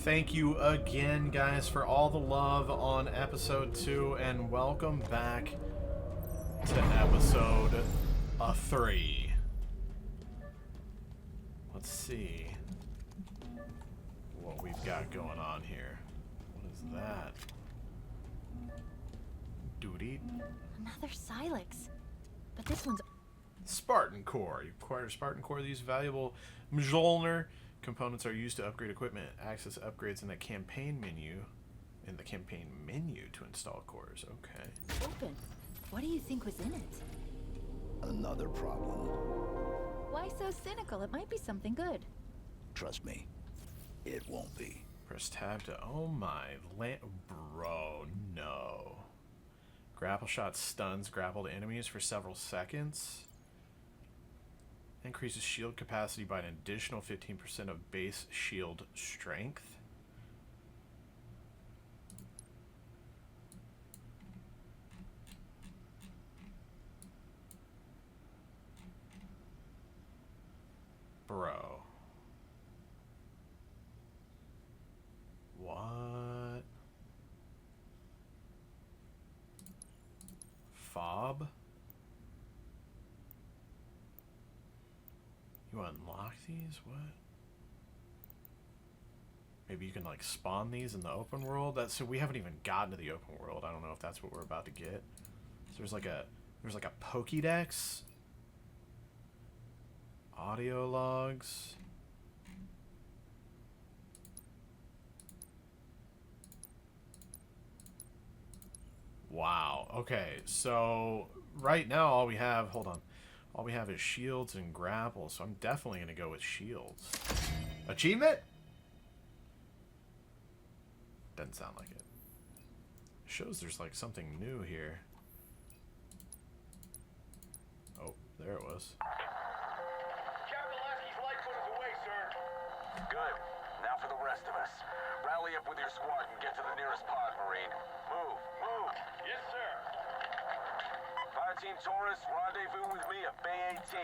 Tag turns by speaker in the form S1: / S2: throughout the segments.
S1: Thank you again, guys, for all the love on episode 2, and welcome back to episode 3. Let's see what we've got going on here. What is that? Duty?
S2: Another Silex. But this one's...
S1: Spartan Core. You acquire Spartan Core. These valuable Mjolnir components are used to upgrade equipment. Access upgrades in the campaign menu. To install cores. Okay.
S2: open. What do you think was in it?
S3: Another problem.
S2: Why so cynical? It might be something good.
S3: Trust me, it won't be.
S1: Press tab to... Oh my... Bro, no. Grappleshot stuns grappled enemies for several seconds. Increases shield capacity by an additional 15% of base shield strength. Bro. What? FOB? You unlock these? What? Maybe you can like spawn these in the open world? So we haven't even gotten to the open world. I don't know if that's what we're about to get. So there's like a Pokédex. Audio logs. Wow. Okay, so right now all we have, hold on. All we have is shields and grapples, so I'm definitely going to go with shields. Achievement? Doesn't sound like it. Shows there's like something new here. Oh, there it was.
S4: Good. Now for the rest of us. Rally up with your squad and get to the nearest pod, Marine. Move. Move. Yes, sir. Fire Team Taurus, rendezvous with me at Bay 18.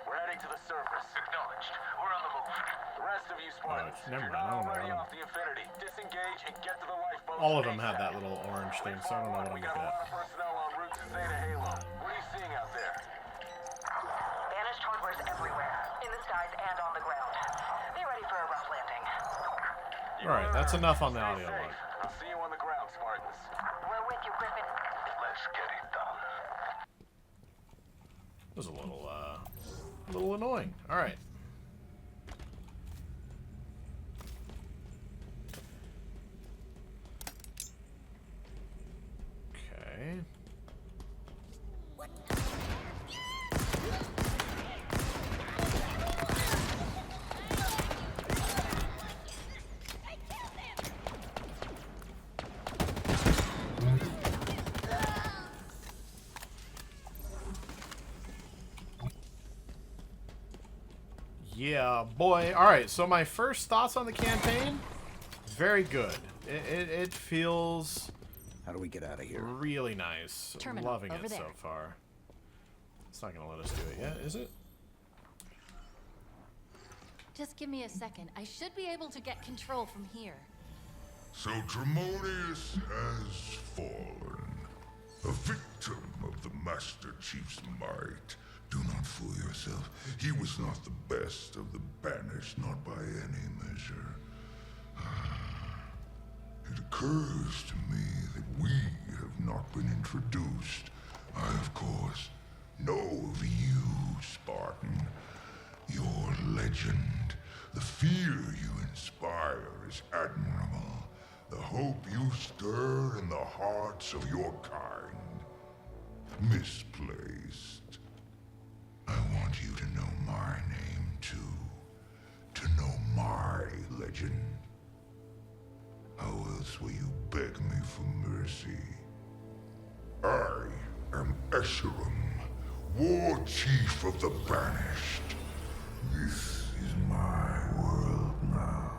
S4: We're heading to the surface. Acknowledged. We're on the move. The rest of you Spartans,
S1: never
S4: you're
S1: mind.
S4: not already off the Infinity. Disengage and get to the lifeboat.
S1: All of them have that little orange thing, so I don't know what I'm
S4: We got
S1: looking
S4: a lot
S1: at.
S4: of personnel en route to Zeta Halo. What are you seeing out there?
S5: Banished hardware's everywhere, in the skies and on the ground. Be ready for a rough landing.
S1: Alright, that's enough on the audio
S4: Stay
S1: log.
S4: safe. I'll see you on the ground, Spartans.
S5: We're with you, Griffin.
S4: Let's get it done.
S1: It was a little annoying. Alright. Okay. Yeah, boy. Alright, so my first thoughts on the campaign, very good. It feels
S3: How do we get out of here?
S1: really nice.
S2: Terminal,
S1: Loving
S2: over
S1: it so
S2: there.
S1: far. It's not going to let us do it yet, is it?
S2: Just give me a second. I should be able to get control from here.
S6: So Tremonius has fallen, a victim of the Master Chief's might. Do not fool yourself. He was not the best of the Banished, not by any measure. It occurs to me that we have not been introduced. I, of course, know of you, Spartan. Your legend, the fear you inspire is admirable. The hope you stir in the hearts of your kind, misplaced. I want you to know my name, too. To know my legend. How else will you beg me for mercy? I am Escharum, War Chief of the Banished. This is my world now.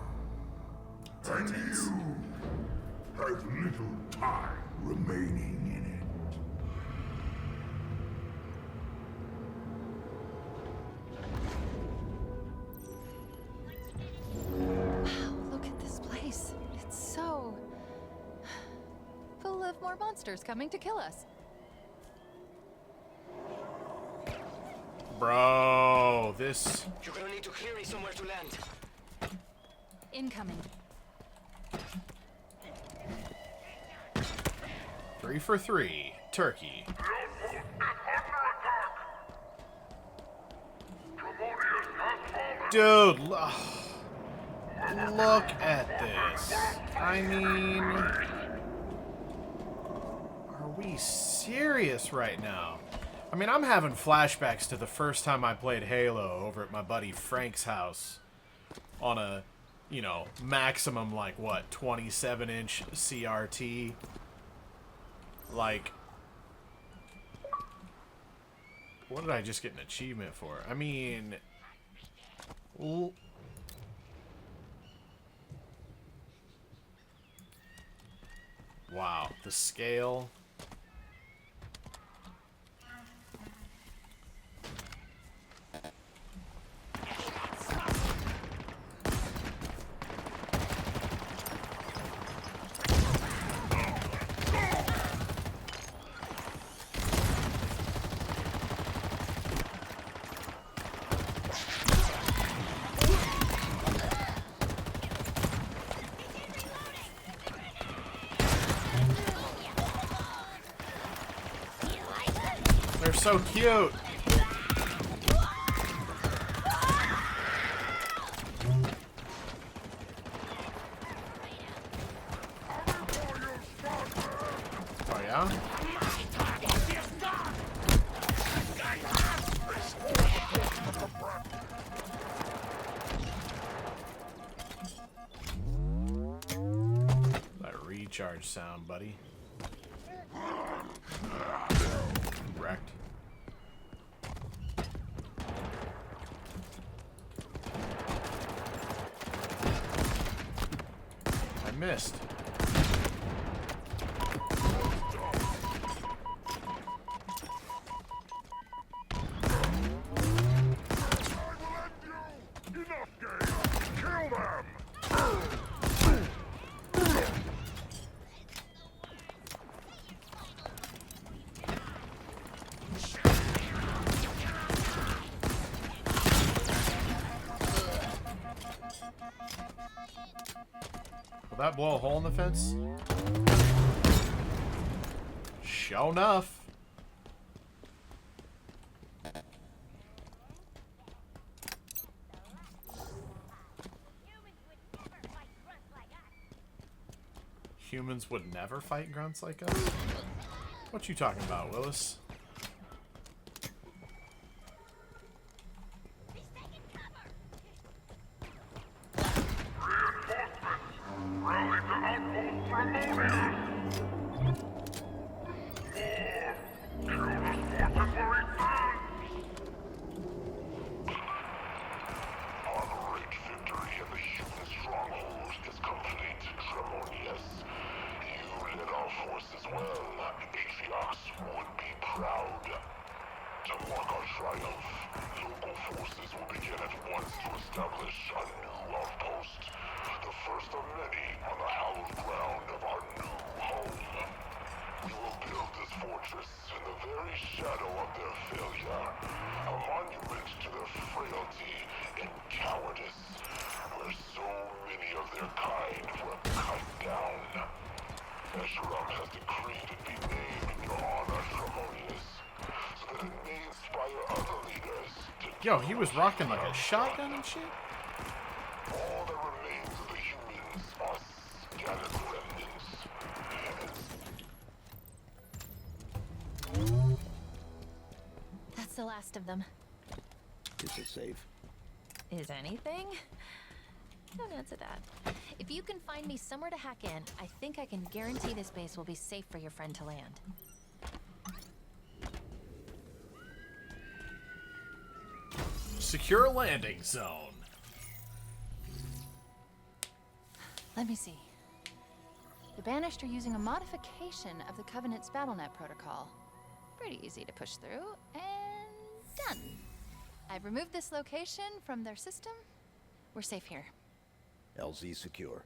S6: And you have little time remaining in it.
S2: Look at this place. monsters coming to kill us.
S1: Bro, this...
S7: You're gonna need to clear me somewhere to land.
S2: Incoming.
S1: 3 for 3. Turkey. Dude, look at this. I mean... Are we serious right now? I mean, I'm having flashbacks to the first time I played Halo over at my buddy Frank's house on a, you know, maximum, like, what, 27-inch CRT? Like, what did I just get an achievement for? I mean... Wow, the scale... They're so cute. Oh yeah? That recharge sound, buddy. Wrecked. I missed. Will that blow a hole in the fence? Sure enough. Humans would never fight grunts like us? What you talking about, Willis? Yo, he was rocking like a shotgun and shit?
S6: All that remains of the humans are scattered remnants.
S2: That's the last of them.
S3: Is it safe?
S2: Is anything? Don't answer that. If you can find me somewhere to hack in, I think I can guarantee this base will be safe for your friend to land.
S1: Secure landing zone.
S2: Let me see. The Banished are using a modification of the Covenant's BattleNet protocol. Pretty easy to push through, and done. I've removed this location from their system. We're safe here.
S3: LZ secure.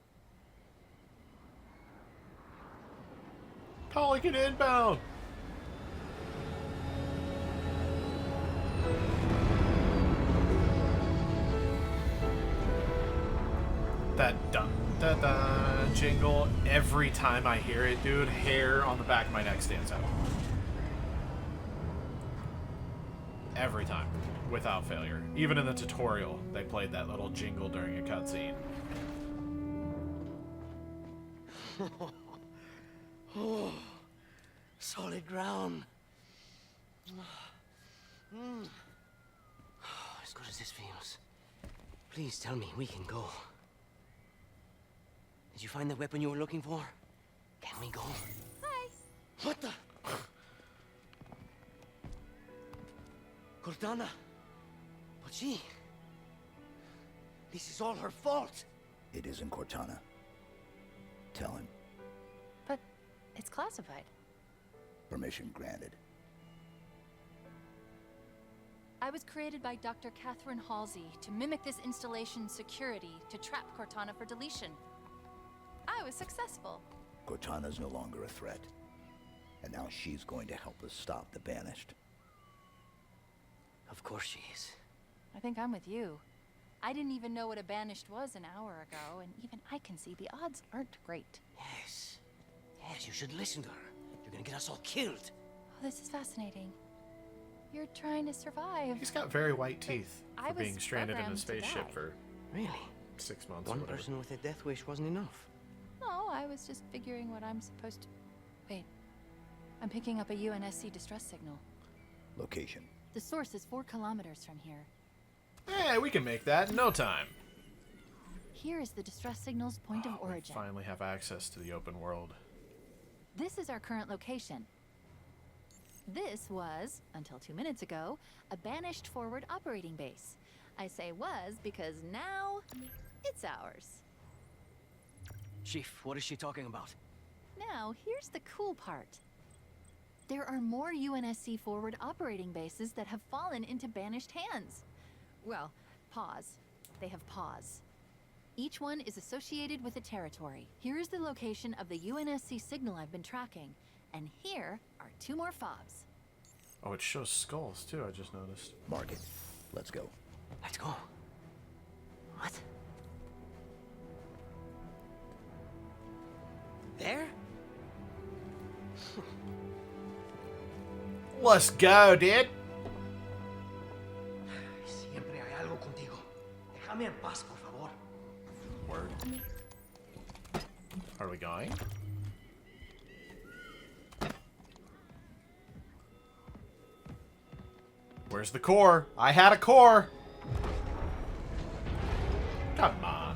S1: Pelican inbound. That dun da da jingle, every time I hear it, dude, hair on the back of my neck stands out. Every time, without failure. Even in the tutorial, they played that little jingle during a cutscene.
S7: Oh, solid ground. As good as this feels. Please tell me we can go. Did you find the weapon you were looking for? Can we go?
S2: Hi.
S7: What the? Cortana. But she... This is all her fault.
S3: It isn't Cortana. Tell him.
S2: But it's classified.
S3: Permission granted.
S2: I was created by Dr. Catherine Halsey to mimic this installation's security to trap Cortana for deletion. I was successful.
S3: Cortana's no longer a threat. And now she's going to help us stop the Banished.
S7: Of course she is.
S2: I think I'm with you. I didn't even know what a Banished was an hour ago, and even I can see the odds aren't great.
S7: Yes. Yes, you should listen to her. You're gonna get us all killed.
S2: Oh, this is fascinating. You're trying to survive.
S1: He's got very white teeth
S2: I
S1: for
S2: was
S1: being stranded in a
S2: programmed to
S1: spaceship
S2: die.
S1: for
S7: Really?
S1: 6 months or
S7: One
S1: whatever.
S7: person with a death wish wasn't enough.
S2: No, I was just figuring what I'm supposed to... Wait. I'm picking up a UNSC distress signal.
S3: Location.
S2: The source is 4 kilometers from here.
S1: Eh, we can make that in no time.
S2: Here is the distress signal's point of
S1: We
S2: origin.
S1: finally have access to the open world.
S2: This is our current location. This was, until 2 minutes ago, a Banished forward operating base. I say was because now it's ours.
S7: Chief, what is she talking about?
S2: Now, here's the cool part. There are more UNSC forward operating bases that have fallen into Banished hands. Well, pause. They have paws. Each one is associated with a territory. Here is the location of the UNSC signal I've been tracking. And here are 2 more FOBs.
S1: Oh, it shows skulls too, I just noticed.
S3: Mark it. Let's go.
S7: Let's go. What? There?
S1: Let's go, dude.
S7: Siempre hay algo contigo. Déjame en paz, por favor.
S1: Word. Are we going? Where's the core? I had a core. Come on, man.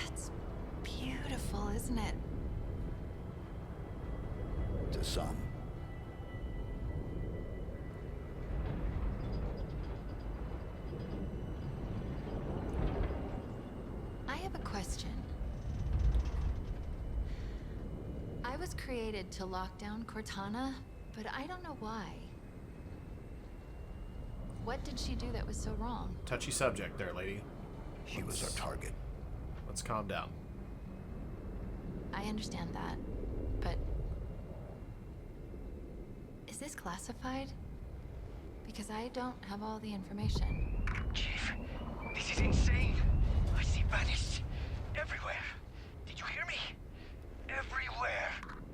S2: It's beautiful, isn't it?
S3: To some.
S2: I have a question. I was created to lock down Cortana, but I don't know why. What did she do that was so wrong?
S1: Touchy subject there, lady.
S3: She was our target.
S1: Let's calm down.
S2: I understand that, but... Is this classified? Because I don't have all the information.
S7: Chief, this is insane. I see Banished everywhere. Did you hear me? Everywhere.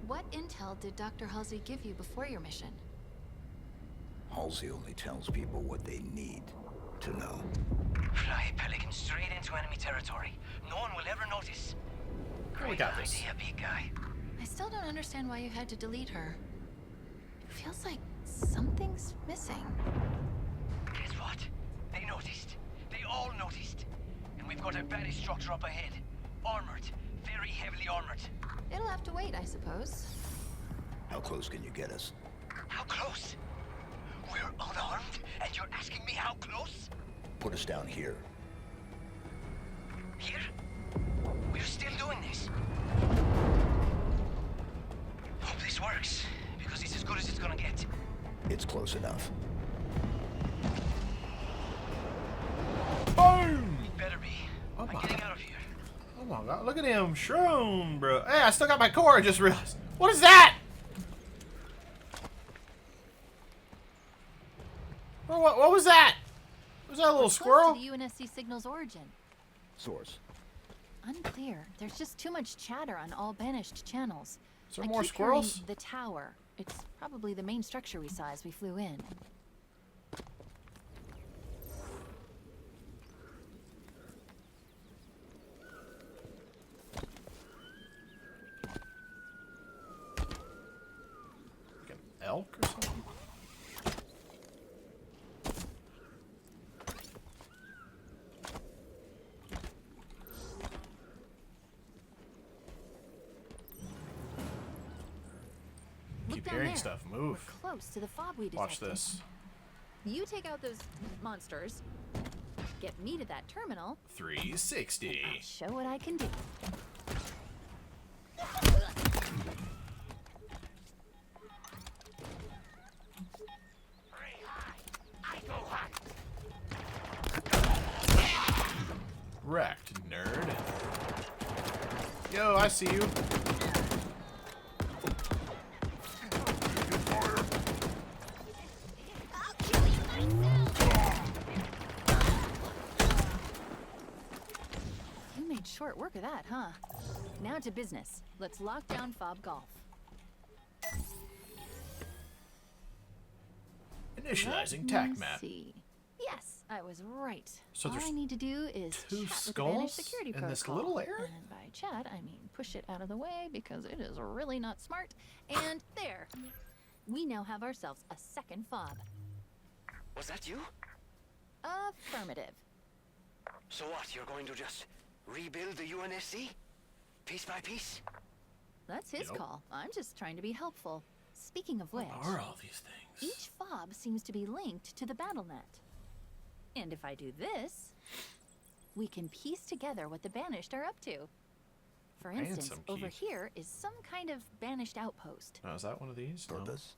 S2: What intel did Dr. Halsey give you before your mission?
S3: Halsey only tells people what they need to know.
S7: Fly Pelican straight into enemy territory. No one will ever notice.
S1: We got this.
S7: Idea, big guy.
S2: I still don't understand why you had to delete her. It feels like something's missing.
S7: Guess what? They noticed. They all noticed. And we've got a Banished structure up ahead. Armored. Very heavily armored.
S2: It'll have to wait, I suppose.
S3: How close can you get us?
S7: How close? We're unarmed, and you're asking me how close?
S3: put us down here.
S7: Here? We're still doing this. Hope this works, because it's as good as it's gonna get.
S3: It's close enough.
S1: Boom!
S7: It better be.
S1: Oh
S7: I'm
S1: my.
S7: getting out of here.
S1: Oh my god, look at him. Shroom, bro. Hey, I still got my core, I just realized. What is that? What was that? Was that a little
S2: We're close
S1: squirrel?
S2: to the UNSC signal's origin.
S3: Source.
S2: Unclear. There's just too much chatter on all Banished channels.
S1: Is there
S2: I
S1: more
S2: keep hearing
S1: squirrels?
S2: the tower. It's probably the main structure we saw as we flew in.
S1: Like an elk or something?
S2: Look
S1: Keep
S2: down
S1: hearing
S2: there.
S1: stuff. Move.
S2: We're close to the fob we detected.
S1: Watch this.
S2: You take out those monsters. Get me to that terminal.
S1: 360.
S2: I'll show what I can do.
S1: Wrecked, nerd. Yo, I see you.
S2: You made short work of that, huh? Now to business. Let's lock down FOB Golf.
S1: Initializing
S2: Let
S1: tac
S2: me
S1: map.
S2: see. Yes, I was right.
S1: So
S2: All
S1: there's
S2: I need to do is
S1: two
S2: chat with the
S1: skulls
S2: Banished security
S1: in this
S2: protocol.
S1: little area?
S2: And by chat, I mean push it out of the way because it is really not smart. And there. We now have ourselves a second FOB.
S7: Was that you?
S2: Affirmative.
S7: So what, you're going to just rebuild the UNSC? Piece by piece?
S2: That's his
S1: Yep.
S2: call. I'm just trying to be helpful. Speaking of which,
S1: What are all these things?
S2: each FOB seems to be linked to the BattleNet. And if I do this, we can piece together what the Banished are up to. For instance,
S1: Ransom
S2: over
S1: Keep.
S2: here is some kind of Banished outpost.
S1: Oh, is that one of these? No.
S3: Purpose.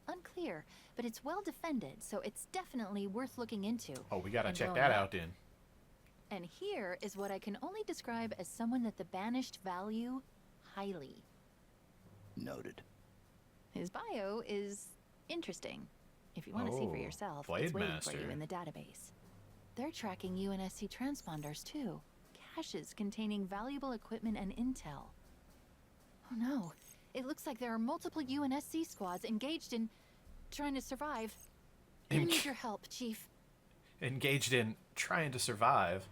S2: Unclear, but it's well defended, so it's definitely worth looking into.
S1: Oh, we gotta
S2: and
S1: check
S2: blowing
S1: that
S2: up.
S1: out then.
S2: And here is what I can only describe as someone that the Banished value highly.
S3: Noted.
S2: His bio is interesting. If you want to see for
S1: Oh,
S2: yourself,
S1: Blade
S2: it's waiting
S1: Master.
S2: for you in the database. They're tracking UNSC transponders too. Caches containing valuable equipment and intel. Oh no. It looks like there are multiple UNSC squads engaged in trying to survive. I
S1: En-
S2: need your help, Chief.
S1: Engaged in trying to survive.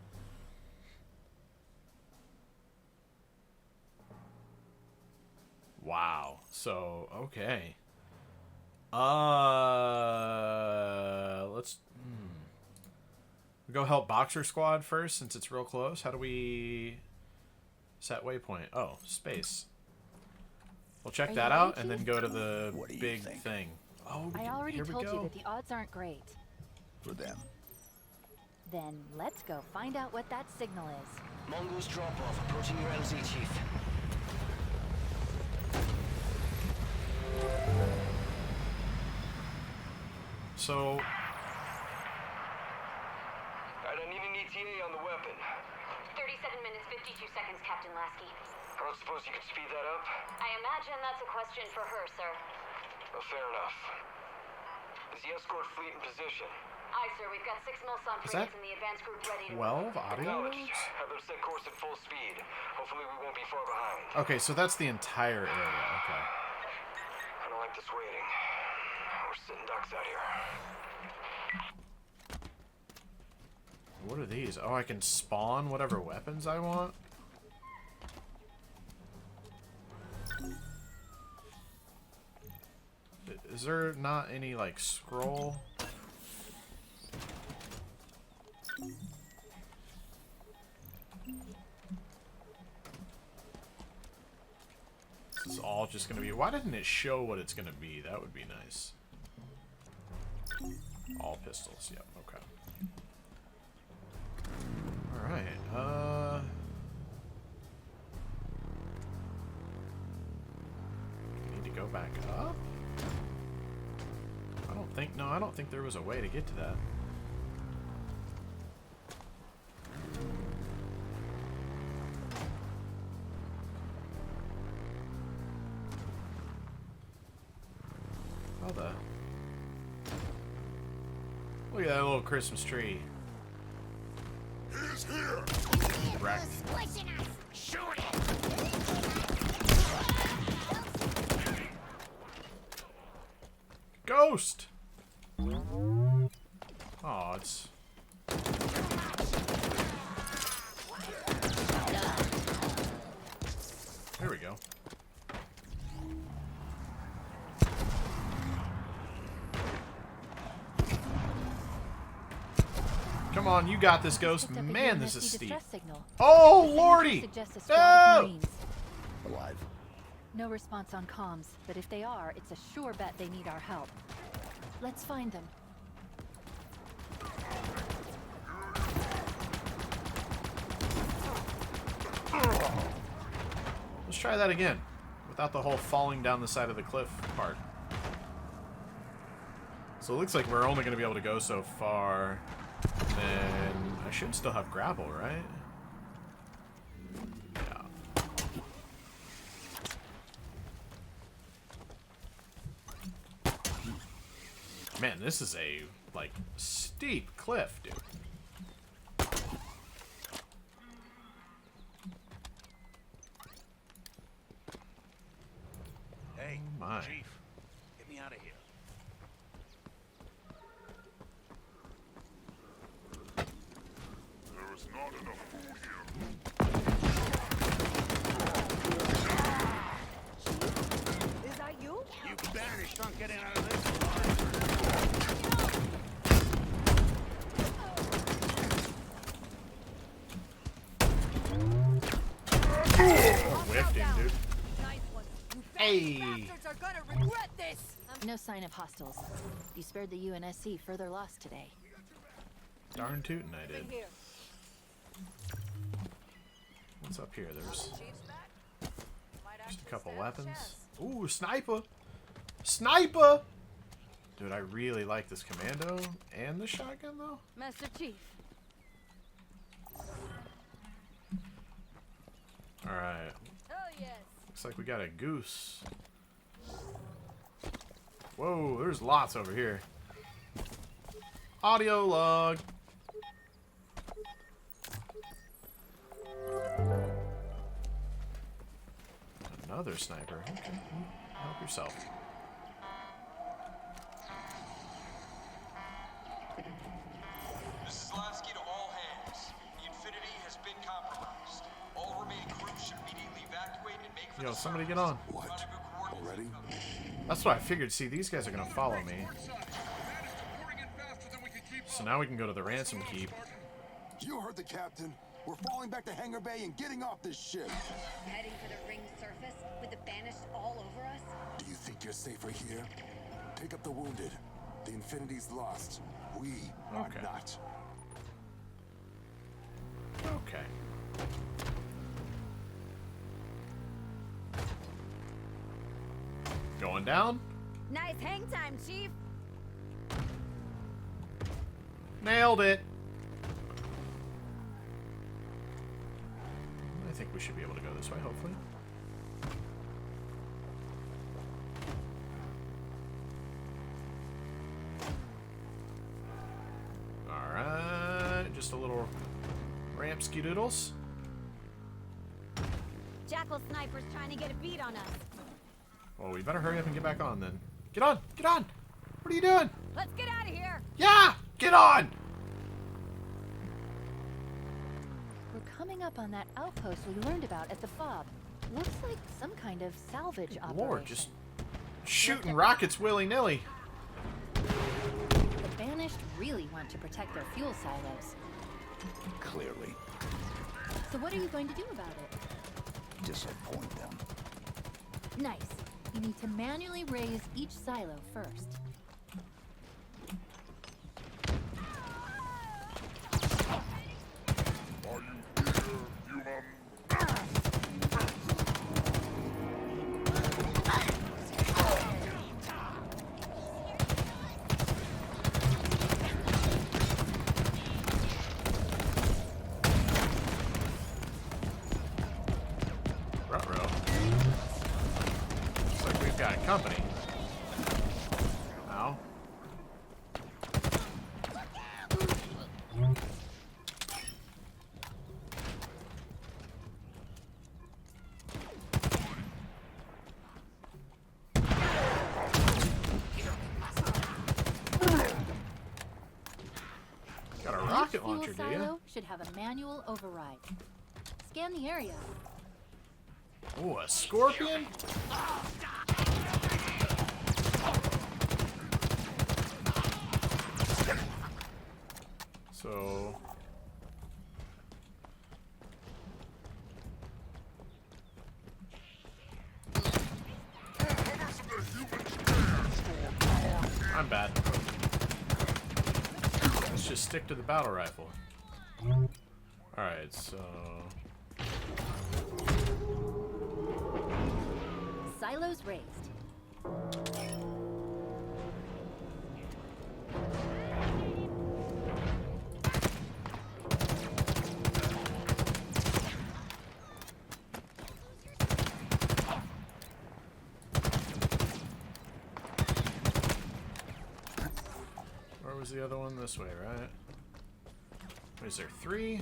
S1: Wow. So, okay. Let's we go help Boxer Squad first since it's real close. How do we set waypoint? Oh, space. We'll check
S2: Are
S1: that
S2: you
S1: out
S2: ready,
S1: and then
S2: Chief?
S1: go to the
S3: What do you
S1: big
S3: think?
S1: thing. Oh,
S2: I already
S1: here we
S2: told you
S1: go.
S2: that the odds aren't great.
S3: For them.
S2: Then let's go find out what that signal is.
S7: Mongoose drop-off approaching your LZ, Chief.
S1: So,
S4: Alright, I need an ETA on the weapon.
S5: 37 minutes, 52 seconds, Captain Lasky.
S4: I don't suppose you could speed that up?
S5: I imagine that's a question for her, sir.
S4: Well, fair enough. Is the escort fleet in position?
S5: Aye, sir. We've got 6 Milson
S1: Is that
S5: frigates in the advance group ready to
S1: 12 audio
S4: Acknowledged.
S1: loads?
S4: Have them set course at full speed. Hopefully we won't be far behind.
S1: Okay, so that's the entire area. Okay.
S4: I don't like this waiting. We're sitting ducks out here.
S1: What are these? Oh, I can spawn whatever weapons I want? Is there not any, like, scroll? This is all just gonna be... Why didn't it show what it's gonna be? That would be nice. All pistols, yep, okay. Alright, need to go back up? I don't think there was a way to get to that. Oh, look at that little Christmas tree.
S6: He's here!
S1: Wrecked.
S6: Shoot it!
S1: Ghost! Oh, it's... There we go. Come on, you got this, Ghost. Man, this is steep. Oh, lordy! No!
S3: Alive.
S8: No response on comms, but if they are, it's a sure bet they need our help. Let's find them.
S1: Let's try that again, without the whole falling down the side of the cliff part. So it looks like we're only going to be able to go so far. Then I should still have grapple, right? Yeah. Man, this is a, like, steep cliff, dude.
S7: Hey,
S1: Oh my.
S7: Chief, get me out of here.
S6: There is not enough food here.
S5: Is that you?
S7: You banished aren't getting out of this.
S1: Whiffed him, dude. Hey!
S5: Are gonna regret this.
S8: No sign of hostiles. You spared the UNSC further loss today.
S1: Darn tootin' I did. What's up here? There's just a couple weapons. Ooh, sniper! Sniper! Dude, I really like this commando and the shotgun, though.
S8: Master Chief.
S1: Alright.
S5: Oh yes.
S1: Looks like we got a goose. Whoa, there's lots over here. Audio log. Another sniper. Okay. Help yourself.
S4: This is Lasky to all hands. The Infinity has been compromised. All remaining crews should immediately evacuate and make for
S1: Yo,
S4: the
S1: somebody get
S4: surface.
S1: on.
S6: What?
S4: Rendezvous coordinates
S6: Already?
S1: That's what I figured. See, these guys are gonna follow me. So now we can go to the Ransom Keep.
S9: You heard the captain. We're falling back to Hangar Bay and getting off this ship.
S10: Heading for the ring surface with the Banished all over us?
S9: Do you think you're safer here? Pick up the wounded. The Infinity's lost. We are
S1: Okay.
S9: not.
S1: Okay. Going down.
S10: Nice hang time, Chief.
S1: Nailed it. I think we should be able to go this way, hopefully. Alright, just a little ramp ski-doodles.
S10: Jackal sniper's trying to get a beat on us.
S1: Well, we better hurry up and get back on then. Get on! Get on! What are you doing?
S10: Let's get out of here.
S1: Yeah! Get on!
S8: We're coming up on that outpost we learned about at the FOB. Looks like some kind of salvage operation.
S1: Lord, just shooting rockets willy-nilly.
S8: The Banished really want to protect their fuel silos.
S3: Clearly.
S8: So what are you going to do about it?
S3: Disappoint them.
S8: Nice. You need to manually raise each silo first.
S1: rocket
S8: fuel
S1: launcher, do you?
S8: silo should have a manual override. Scan the area.
S1: Ooh, a scorpion? So... I'm bad. Let's just stick to the battle rifle. Alright, so...
S8: Silos raised.
S1: Where was the other one? This way, right? Is there 3?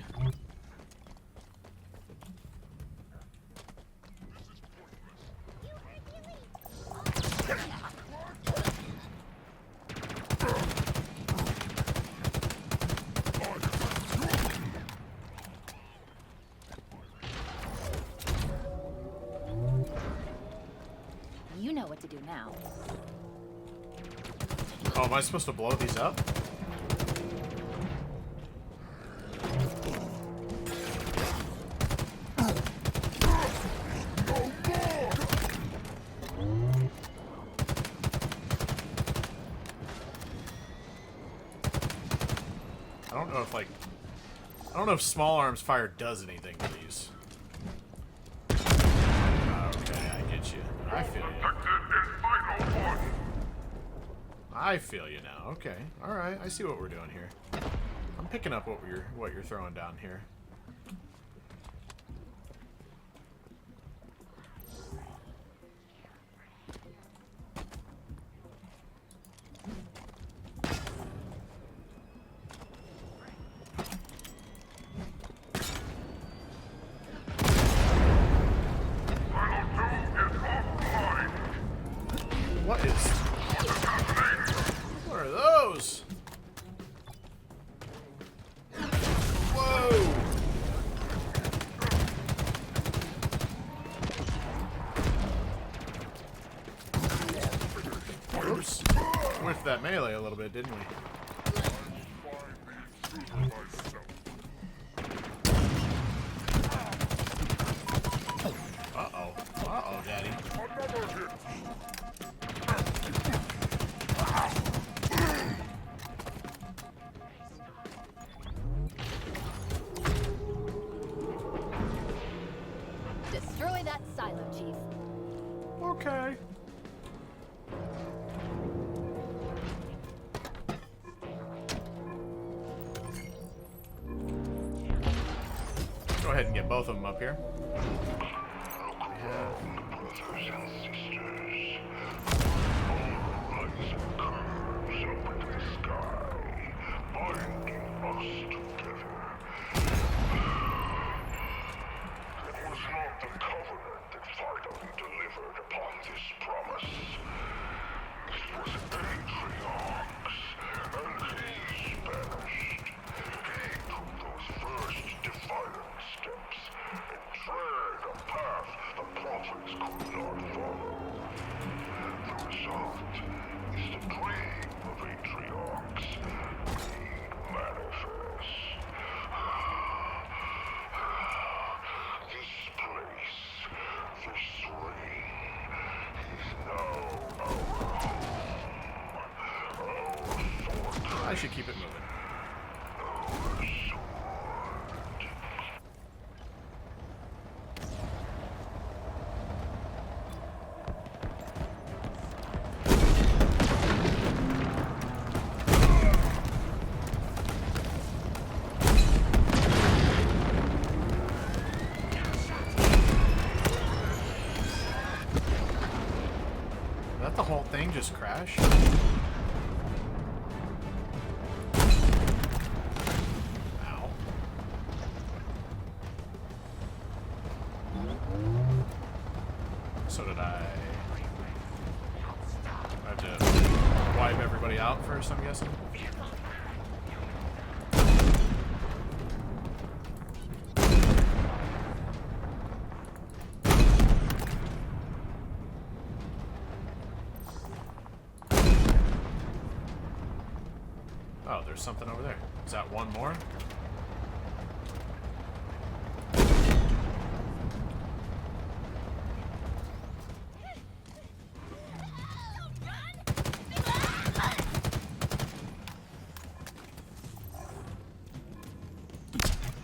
S8: You know what to do now.
S1: Oh, am I supposed to blow these up? I don't know if small arms fire does anything to these. Okay, I get you. I feel you. I feel you now. Okay. Alright, I see what we're doing here. I'm picking up what you're throwing down here. What are those? Whoa! Oops. Whiffed that melee a little bit, didn't we? Uh-oh. Uh-oh, Daddy.
S8: Destroy that silo, Chief.
S1: Okay. Go ahead and get both of them up here. I should keep it moving. Did that the whole thing just crash? So did I have to wipe everybody out first, I'm guessing? Oh, there's something over there. Is that one more?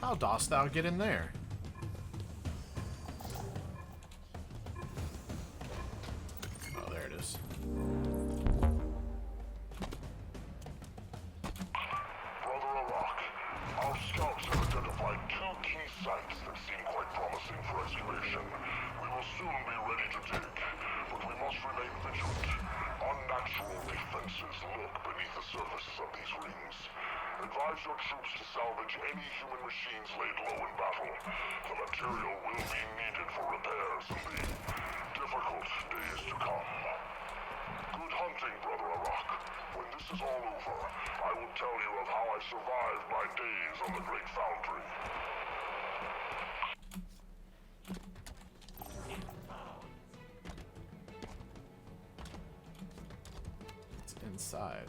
S1: How dost thou get in there? Oh, there it is.
S6: Brother Arak, our scouts have identified 2 key sites that seem quite promising for excavation. We will soon be ready to dig, but we must remain vigilant. Unnatural defenses lurk beneath the surfaces of these rings. Advise your troops to salvage any human machines laid low in battle. The material will be needed for repairs in the difficult days to come. Good hunting, Brother Arak. When this is all over, I will tell you of how I survived my days on the Great Foundry.
S1: It's inside.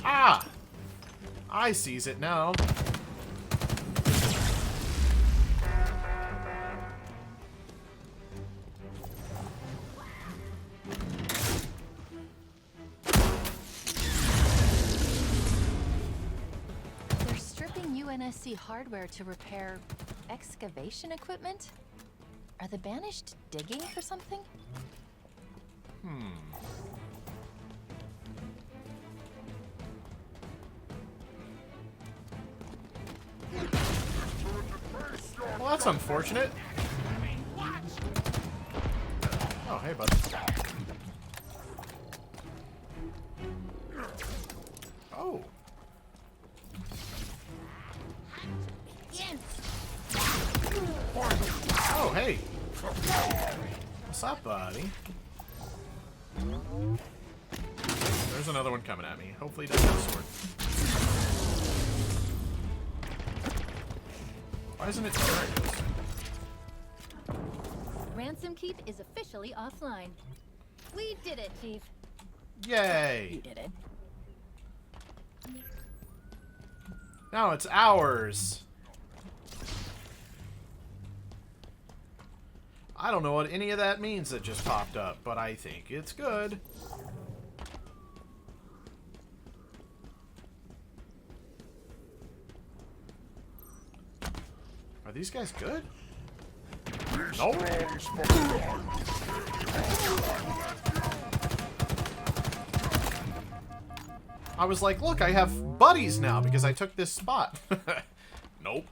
S1: Ah! I sees it now.
S2: They're stripping UNSC hardware to repair excavation equipment? Are the Banished digging for something?
S1: Well, that's unfortunate. Oh, hey, bud. Oh. Oh, hey. What's up, buddy? There's another one coming at me. Hopefully he doesn't have a sword. Why isn't it destroying this?
S8: Ransom Keep is officially offline. We did it, Chief.
S1: Yay!
S8: You did it.
S1: Now it's ours. I don't know what any of that means that just popped up, but I think it's good. Are these guys good? Nope. I was like, look, I have buddies now because I took this spot. Nope.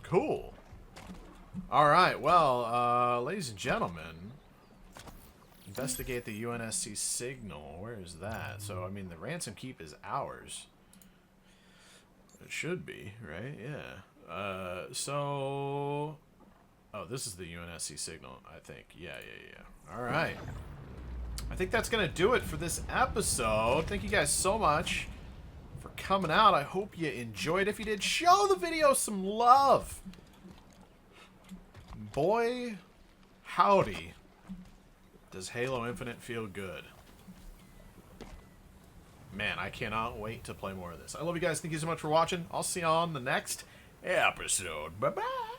S1: Cool. Alright, well, ladies and gentlemen, investigate the UNSC signal. Where is that? So, I mean, the Ransom Keep is ours. It should be, right? Yeah. So... Oh, this is the UNSC signal, I think. Yeah. Alright. I think that's going to do it for this episode. Thank you guys so much for coming out. I hope you enjoyed. If you did, show the video some love. Boy, howdy, does Halo Infinite feel good. Man, I cannot wait to play more of this. I love you guys. Thank you so much for watching. I'll see you on the next episode. Bye-bye.